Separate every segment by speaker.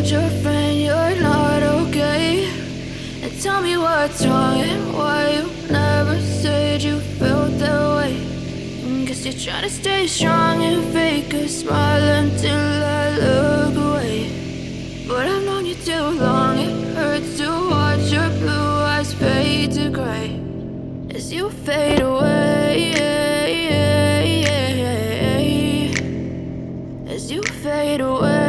Speaker 1: told your friend you're not okay? And tell me what's wrong and why you never said you felt that way. Guess you're trying to stay strong and fake a smile until I look away. But I've known you too long, it hurts to watch your blue eyes fade to gray as you fade away, as you fade away.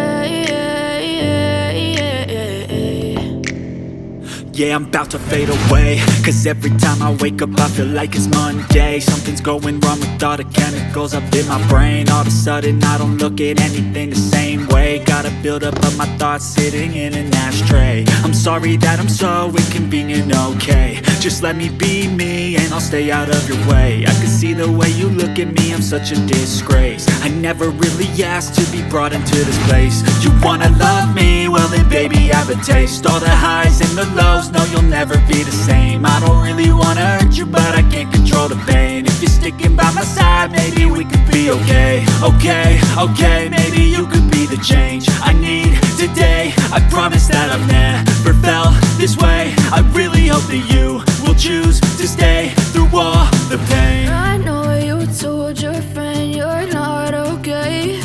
Speaker 2: Yeah, I'm about to fade away, cause every time I wake up I feel like it's Monday. Something's going wrong with all the chemicals up in my brain. All of a sudden I don't look at anything the same way. Got a build up of my thoughts sitting in an ashtray. I'm sorry that I'm so inconvenient, okay? Just let me be me and I'll stay out of your way. I can see the way you look at me, I'm such a disgrace. I never really asked to be brought into this place. You wanna love me? Well then baby have a taste. All the highs and the lows, no you'll never be the same. I don't really wanna hurt you but I can't control the pain. If you're sticking by my side, maybe we could be okay. Okay, maybe you could be the change I need today. I promise that I've never felt this way. I really hope that you will choose to stay through all the pain.
Speaker 1: I know you told your friend you're not okay.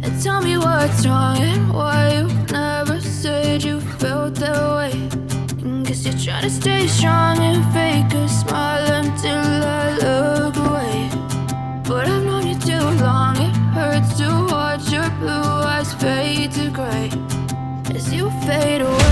Speaker 1: And tell me what's wrong and why you never said you felt that way. Guess you're trying to stay strong and fake a smile until I look away. But I've known you too long, it hurts to watch your blue eyes fade to gray as you fade away.